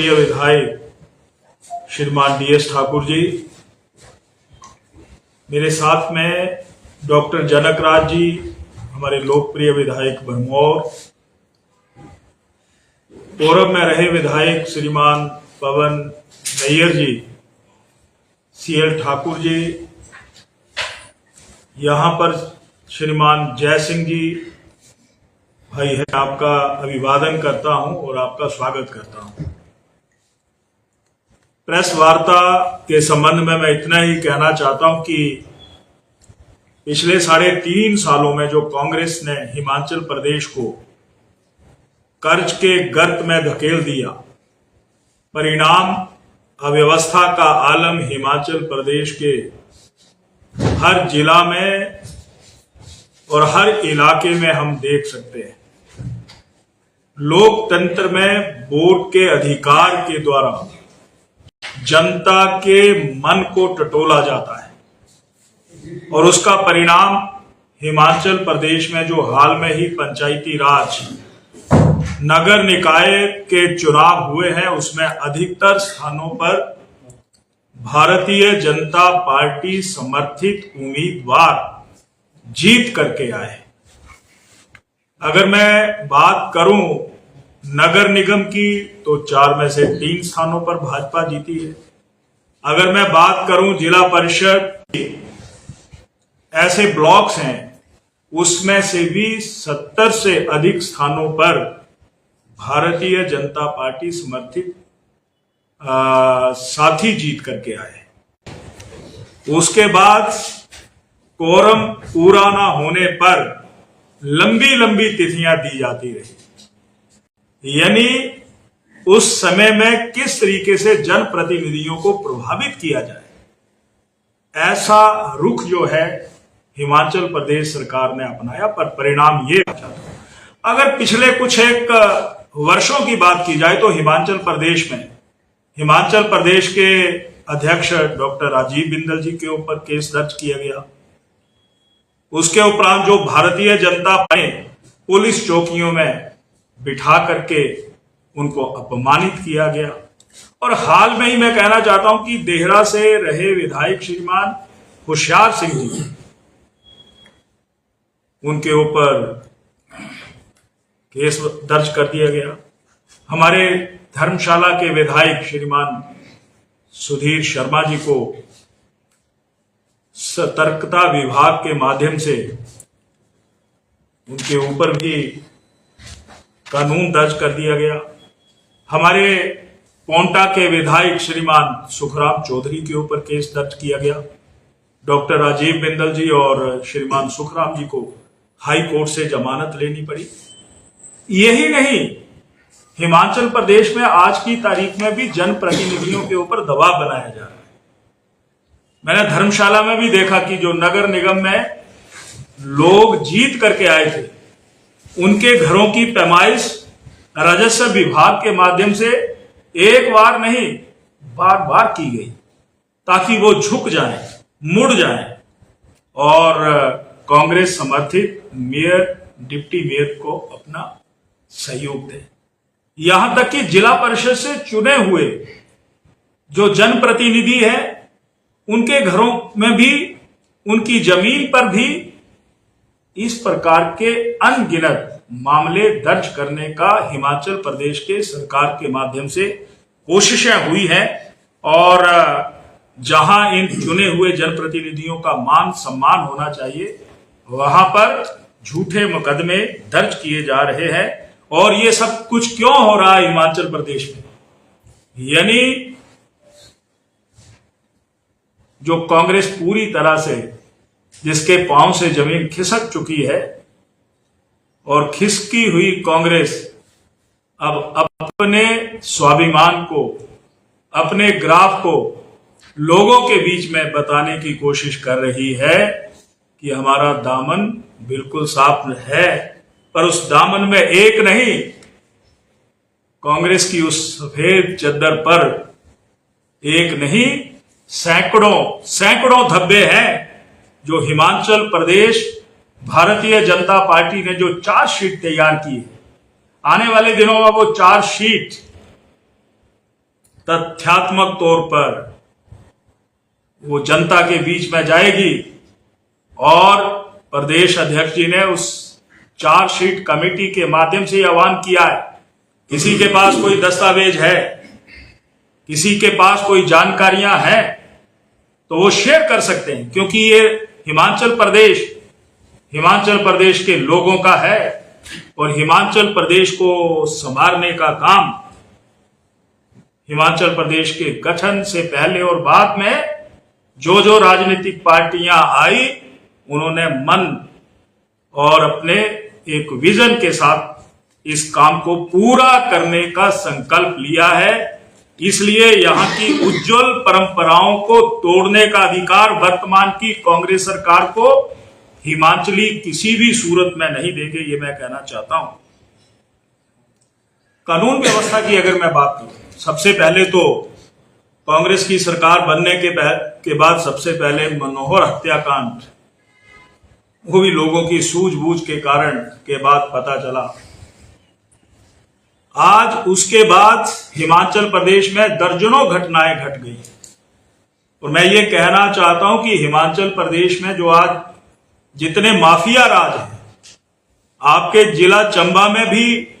लोकप्रिय विधायक श्रीमान DS ठाकुर जी, मेरे साथ में डॉक्टर जनक राज जी, हमारे लोकप्रिय विधायक भरमौर, पूर्व में रहे विधायक श्रीमान पवन नैयर जी, CL ठाकुर जी, यहाँ पर श्रीमान जय सिंह जी भाई है, आपका अभिवादन करता हूं और आपका स्वागत करता हूं। प्रेस वार्ता के संबंध में मैं इतना ही कहना चाहता हूं कि पिछले 3.5 सालों में जो कांग्रेस ने हिमाचल प्रदेश को कर्ज के गर्त में धकेल दिया, परिणाम अव्यवस्था का आलम हिमाचल प्रदेश के हर जिला में और हर इलाके में हम देख सकते हैं। लोकतंत्र में वोट के अधिकार के द्वारा जनता के मन को टटोला जाता है और उसका परिणाम हिमाचल प्रदेश में जो हाल में ही पंचायती राज नगर निकाय के चुनाव हुए हैं, उसमें अधिकतर स्थानों पर भारतीय जनता पार्टी समर्थित उम्मीदवार जीत करके आए। अगर मैं बात करूं नगर निगम की तो 4 में से 3 स्थानों पर भाजपा जीती है। अगर मैं बात करूं जिला परिषद, ऐसे ब्लॉक्स हैं उसमें से भी 70 से अधिक स्थानों पर भारतीय जनता पार्टी समर्थित साथी जीत करके आए। उसके बाद कोरम पूरा ना होने पर लंबी लंबी तिथियां दी जाती रही, यानी उस समय में किस तरीके से जनप्रतिनिधियों को प्रभावित किया जाए, ऐसा रुख जो है हिमाचल प्रदेश सरकार ने अपनाया। पर परिणाम ये था, अगर पिछले कुछ एक वर्षों की बात की जाए तो हिमाचल प्रदेश के अध्यक्ष डॉक्टर राजीव बिंदल जी के ऊपर केस दर्ज किया गया। उसके उपरांत जो भारतीय जनता पार्टी पुलिस चौकियों में बिठा करके उनको अपमानित किया गया। और हाल में ही मैं कहना चाहता हूं कि देहरा से रहे विधायक श्रीमान होशियार सिंह जी, उनके ऊपर केस दर्ज कर दिया गया। हमारे धर्मशाला के विधायक श्रीमान सुधीर शर्मा जी को सतर्कता विभाग के माध्यम से उनके ऊपर भी कानून दर्ज कर दिया गया। हमारे पोंटा के विधायक श्रीमान सुखराम चौधरी के ऊपर केस दर्ज किया गया। डॉक्टर राजीव बिंदल जी और श्रीमान सुखराम जी को हाई कोर्ट से जमानत लेनी पड़ी। यही नहीं, हिमाचल प्रदेश में आज की तारीख में भी जनप्रतिनिधियों के ऊपर दबाव बनाया जा रहा है। मैंने धर्मशाला में भी देखा कि जो नगर निगम में लोग जीत करके आए थे, उनके घरों की पैमाइश राजस्व विभाग के माध्यम से एक बार नहीं बार बार की गई, ताकि वो झुक जाएं, मुड़ जाएं और कांग्रेस समर्थित मेयर, डिप्टी मेयर को अपना सहयोग दें। यहां तक कि जिला परिषद से चुने हुए जो जनप्रतिनिधि है, उनके घरों में भी, उनकी जमीन पर भी इस प्रकार के अनगिनत मामले दर्ज करने का हिमाचल प्रदेश के सरकार के माध्यम से कोशिशें हुई हैं। और जहां इन चुने हुए जनप्रतिनिधियों का मान सम्मान होना चाहिए, वहां पर झूठे मुकदमे दर्ज किए जा रहे हैं। और ये सब कुछ क्यों हो रहा है हिमाचल प्रदेश में? यानी जो कांग्रेस पूरी तरह से, जिसके पांव से जमीन खिसक चुकी है, और खिसकी हुई कांग्रेस अब अपने स्वाभिमान को, अपने ग्राफ को लोगों के बीच में बताने की कोशिश कर रही है कि हमारा दामन बिल्कुल साफ है। पर उस दामन में एक नहीं, कांग्रेस की उस सफेद चद्दर पर एक नहीं, सैकड़ों धब्बे हैं जो हिमाचल प्रदेश भारतीय जनता पार्टी ने जो चार्जशीट तैयार की है। आने वाले दिनों में वो चार्जशीट तथ्यात्मक तौर पर वो जनता के बीच में जाएगी और प्रदेश अध्यक्ष जी ने उस चार्जशीट कमेटी के माध्यम से आह्वान किया है, किसी के पास कोई दस्तावेज है, किसी के पास कोई जानकारियां हैं तो वो शेयर कर सकते हैं, क्योंकि ये हिमाचल प्रदेश के लोगों का है और हिमाचल प्रदेश को संभालने का काम हिमाचल प्रदेश के गठन से पहले और बाद में जो राजनीतिक पार्टियां आई उन्होंने मन और अपने एक विजन के साथ इस काम को पूरा करने का संकल्प लिया है। इसलिए यहाँ की उज्जवल परंपराओं को तोड़ने का अधिकार वर्तमान की कांग्रेस सरकार को हिमाचली किसी भी सूरत में नहीं देंगे, ये मैं कहना चाहता हूं। कानून व्यवस्था की अगर मैं बात करूं, सबसे पहले तो कांग्रेस की सरकार बनने के बाद सबसे पहले मनोहर हत्याकांड, वो भी लोगों की सूझबूझ के कारण के बाद पता चला। आज उसके बाद हिमाचल प्रदेश में दर्जनों घटनाएं घट गई और मैं ये कहना चाहता हूं कि हिमाचल प्रदेश में जो आज जितने माफिया राज हैं, आपके जिला चंबा में भी,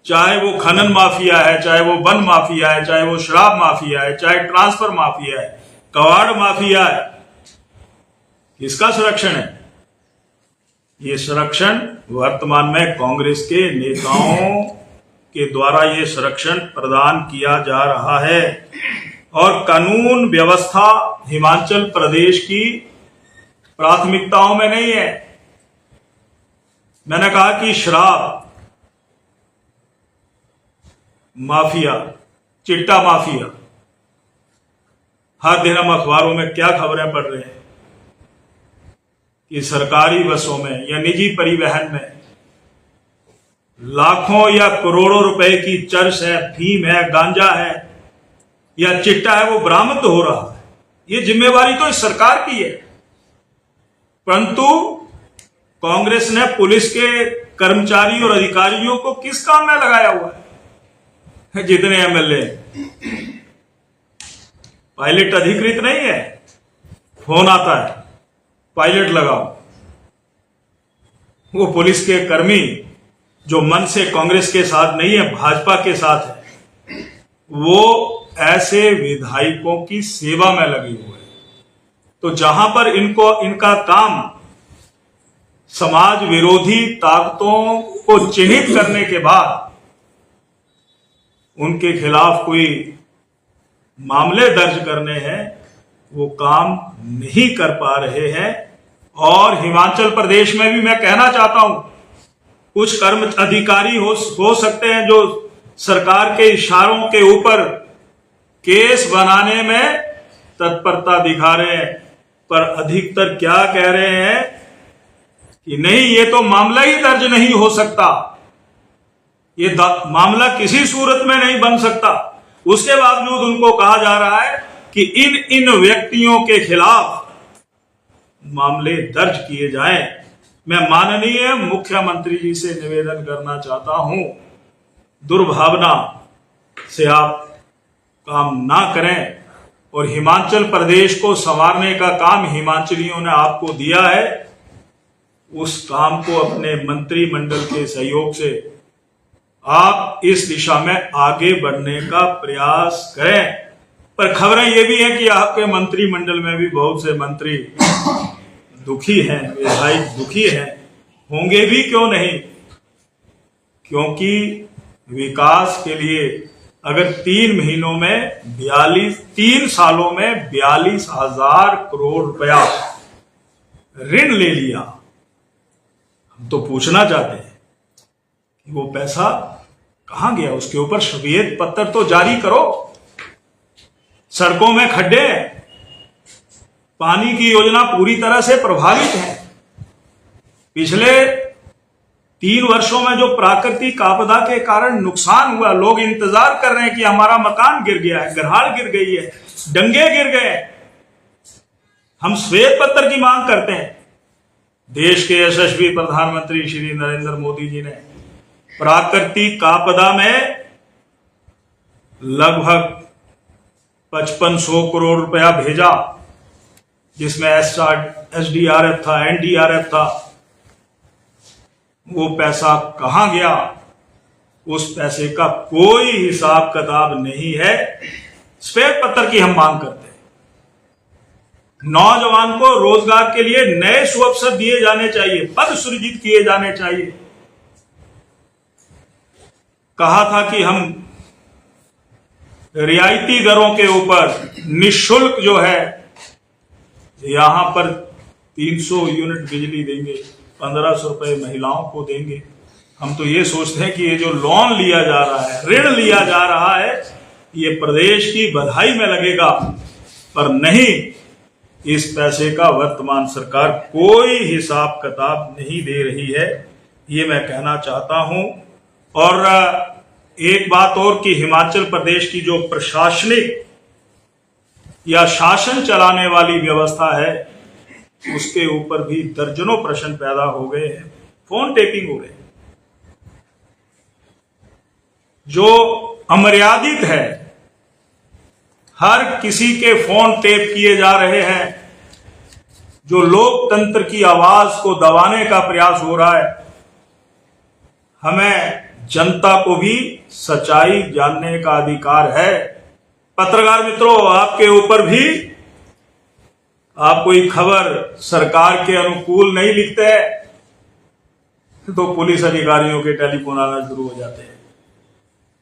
चाहे वो खनन माफिया है, चाहे वो वन माफिया है, चाहे वो शराब माफिया है, चाहे ट्रांसफर माफिया है, कबाड़ माफिया है, किसका संरक्षण है? ये संरक्षण वर्तमान में कांग्रेस के नेताओं के द्वारा ये संरक्षण प्रदान किया जा रहा है। और कानून व्यवस्था हिमाचल प्रदेश की प्राथमिकताओं में नहीं है। मैंने कहा कि शराब माफिया, चिट्टा माफिया, हर दिन हम अखबारों में क्या खबरें पढ़ रहे हैं कि सरकारी बसों में या निजी परिवहन में लाखों या करोड़ों रुपए की चरस है, फीम है, गांजा है या चिट्टा है, वो बरामद हो रहा है। ये जिम्मेवारी तो इस सरकार की है, परंतु कांग्रेस ने पुलिस के कर्मचारी और अधिकारियों को किस काम में लगाया हुआ है? जितने एमएलए पायलट अधिकृत नहीं है, फोन आता है पायलट लगाओ। वो पुलिस के कर्मी जो मन से कांग्रेस के साथ नहीं है, भाजपा के साथ है, वो ऐसे विधायकों की सेवा में लगे हुए हैं। तो जहां पर इनका काम समाज विरोधी ताकतों को चिन्हित करने के बाद उनके खिलाफ कोई मामले दर्ज करने हैं, वो काम नहीं कर पा रहे हैं। और हिमाचल प्रदेश में भी मैं कहना चाहता हूं, कुछ कर्म अधिकारी हो सकते हैं जो सरकार के इशारों के ऊपर केस बनाने में तत्परता दिखा रहे हैं, पर अधिकतर क्या कह रहे हैं कि नहीं, ये तो मामला ही दर्ज नहीं हो सकता, ये मामला किसी सूरत में नहीं बन सकता। उसके बावजूद उनको कहा जा रहा है कि इन व्यक्तियों के खिलाफ मामले दर्ज किए जाएं। मैं माननीय मुख्यमंत्री जी से निवेदन करना चाहता हूं, दुर्भावना से आप काम ना करें और हिमाचल प्रदेश को संवारने का काम हिमाचलियों ने आपको दिया है, उस काम को अपने मंत्रिमंडल के सहयोग से आप इस दिशा में आगे बढ़ने का प्रयास करें। पर खबरें ये भी हैं कि आपके मंत्रिमंडल में भी बहुत से मंत्री दुखी हैं, विधायक दुखी हैं, होंगे भी क्यों नहीं, क्योंकि विकास के लिए अगर 3 सालों में 42,000 करोड़ रुपया ऋण ले लिया, हम तो पूछना चाहते हैं कि वो पैसा कहां गया? उसके ऊपर श्वेत पत्र तो जारी करो। सड़कों में खड्डे, पानी की योजना पूरी तरह से प्रभावित है। पिछले 3 वर्षों में जो प्राकृतिक आपदा के कारण नुकसान हुआ, लोग इंतजार कर रहे हैं कि हमारा मकान गिर गया है, घरहाल गिर गई है, डंगे गिर गए। हम श्वेत पत्र की मांग करते हैं। देश के यशस्वी प्रधानमंत्री श्री नरेंद्र मोदी जी ने प्राकृतिक आपदा में लगभग 5500 करोड़ रुपया भेजा, जिसमें SDRF था, NDRF था। वो पैसा कहां गया, उस पैसे का कोई हिसाब किताब नहीं है। श्वेत पत्र की हम मांग करते हैं। नौजवान को रोजगार के लिए नए सुअवसर दिए जाने चाहिए, पद सृजित किए जाने चाहिए। कहा था कि हम रियायती दरों के ऊपर निःशुल्क जो है यहां पर 300 यूनिट बिजली देंगे, 1500 रुपए महिलाओं को देंगे। हम तो ये सोचते हैं कि ये जो लोन लिया जा रहा है, ऋण लिया जा रहा है, ये प्रदेश की बधाई में लगेगा, पर नहीं, इस पैसे का वर्तमान सरकार कोई हिसाब किताब नहीं दे रही है, ये मैं कहना चाहता हूं। और एक बात और कि हिमाचल प्रदेश की जो प्रशासनिक या शासन चलाने वाली व्यवस्था है, उसके ऊपर भी दर्जनों प्रश्न पैदा हो गए हैं। फोन टेपिंग हो रहे हैं जो अमर्यादित है, हर किसी के फोन टेप किए जा रहे हैं, जो लोकतंत्र की आवाज को दबाने का प्रयास हो रहा है। हमें जनता को भी सच्चाई जानने का अधिकार है। पत्रकार मित्रों, आपके ऊपर भी आप कोई खबर सरकार के अनुकूल नहीं लिखते तो पुलिस अधिकारियों के टेलीफोन आना शुरू हो जाते हैं।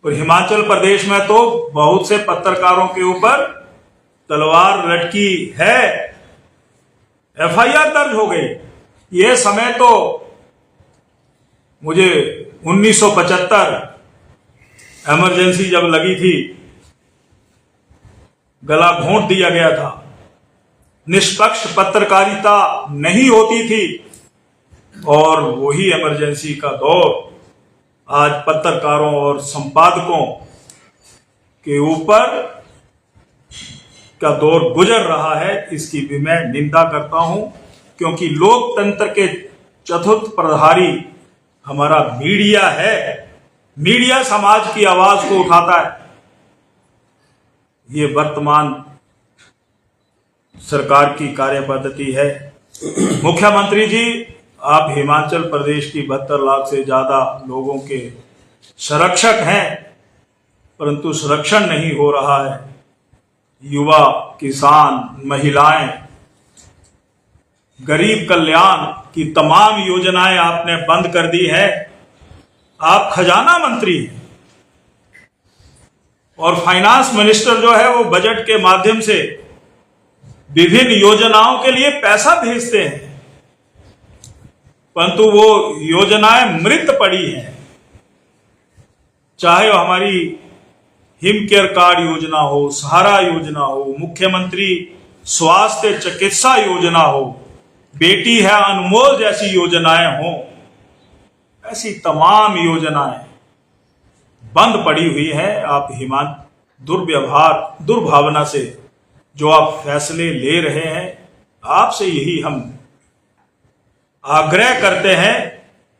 और हिमाचल प्रदेश में तो बहुत से पत्रकारों के ऊपर तलवार लटकी है, FIR दर्ज हो गई। ये समय तो मुझे 1975 इमरजेंसी जब लगी थी, गला घोंट दिया गया था, निष्पक्ष पत्रकारिता नहीं होती थी, और वही इमरजेंसी का दौर आज पत्रकारों और संपादकों के ऊपर का दौर गुजर रहा है। इसकी भी मैं निंदा करता हूं, क्योंकि लोकतंत्र के चतुर्थ प्रहरी हमारा मीडिया है। मीडिया समाज की आवाज को उठाता है। ये वर्तमान सरकार की कार्य पद्धति है। मुख्यमंत्री जी, आप हिमाचल प्रदेश की 72 लाख से ज्यादा लोगों के संरक्षक हैं, परंतु संरक्षण नहीं हो रहा है। युवा, किसान, महिलाएं, गरीब कल्याण की तमाम योजनाएं आपने बंद कर दी है। आप खजाना मंत्री हैं और फाइनेंस मिनिस्टर जो है वो बजट के माध्यम से विभिन्न योजनाओं के लिए पैसा भेजते हैं, परंतु वो योजनाएं मृत पड़ी हैं। चाहे वो हमारी हिम केयर कार्ड योजना हो, सहारा योजना हो, मुख्यमंत्री स्वास्थ्य चिकित्सा योजना हो, बेटी है अनमोल जैसी योजनाएं हो, ऐसी तमाम योजनाएं बंद पड़ी हुई है। आप दुर्भावना से जो आप फैसले ले रहे हैं, आपसे यही हम आग्रह करते हैं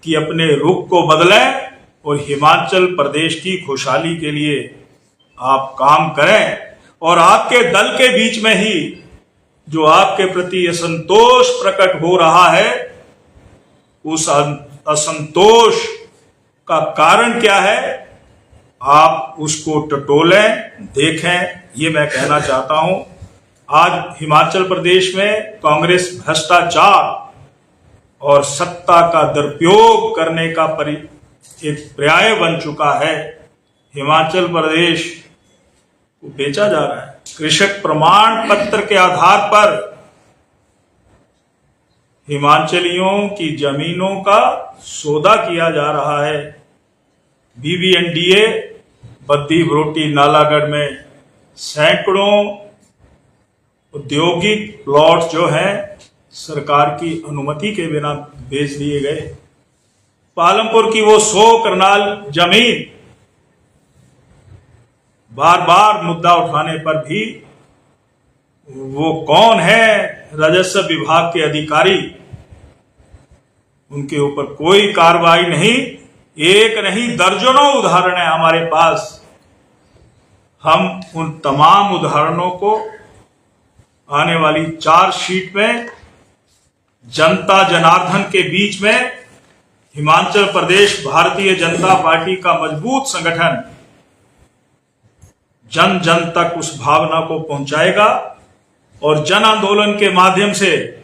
कि अपने रुख को बदलें और हिमाचल प्रदेश की खुशहाली के लिए आप काम करें। और आपके दल के बीच में ही जो आपके प्रति असंतोष प्रकट हो रहा है, उस असंतोष का कारण क्या है, आप उसको टटोलें, देखें, ये मैं कहना चाहता हूं। आज हिमाचल प्रदेश में कांग्रेस भ्रष्टाचार और सत्ता का दुरुपयोग करने का एक पर्याय बन चुका है। हिमाचल प्रदेश को बेचा जा रहा है। कृषक प्रमाण पत्र के आधार पर हिमाचलियों की जमीनों का सौदा किया जा रहा है। BBNDA बद्दी बरोटी नालागढ़ में सैकड़ों औद्योगिक प्लॉट जो हैं सरकार की अनुमति के बिना बेच दिए गए। पालमपुर की वो 100 करनाल जमीन बार बार मुद्दा उठाने पर भी वो कौन है राजस्व विभाग के अधिकारी, उनके ऊपर कोई कार्रवाई नहीं। एक नहीं दर्जनों उदाहरण है हमारे पास। हम उन तमाम उदाहरणों को आने वाली चार्जशीट में जनता जनार्दन के बीच में हिमाचल प्रदेश भारतीय जनता पार्टी का मजबूत संगठन जन जन तक उस भावना को पहुंचाएगा और जन आंदोलन के माध्यम से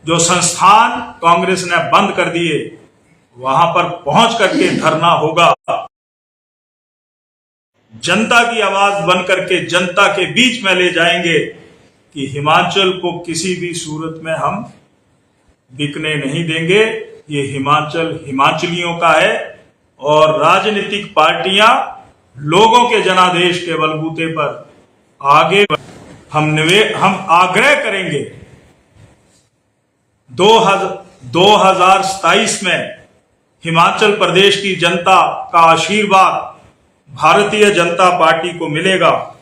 जो संस्थान कांग्रेस ने बंद कर दिए वहां पर पहुंच करके धरना होगा। जनता की आवाज बन करके जनता के बीच में ले जाएंगे कि हिमाचल को किसी भी सूरत में हम बिकने नहीं देंगे। ये हिमाचल हिमाचलियों का है और राजनीतिक पार्टियां लोगों के जनादेश के बलबूते पर आगे हम आग्रह करेंगे 2027 में हिमाचल प्रदेश की जनता का आशीर्वाद भारतीय जनता पार्टी को मिलेगा।